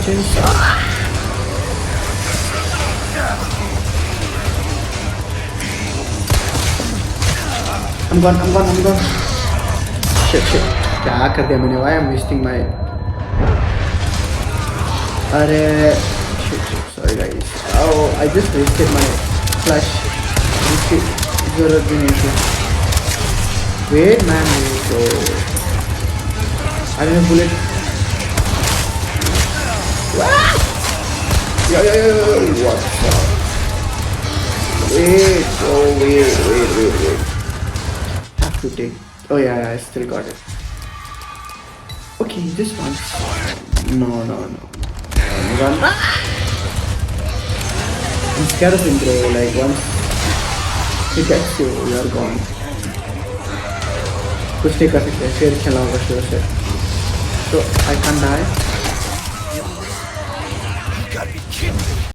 Chainsaw. I'm gone. Shit. क्या कर दिया मैंने? Why I'm wasting my? अरे shit. Sorry guys. Oh, I just wasted my flash. इसकी जरूरत भी नहीं थी. Wait man, wait. I don't have bullet. Yo. What the? Wait. Have to take. Oh yeah, I still got it. Okay, this once. No. Run. I'm scared of him, bro. Like once he gets you, you're gone. कुछ नहीं कर सकते. फिर खेला होगा शुरू से. So I can't die.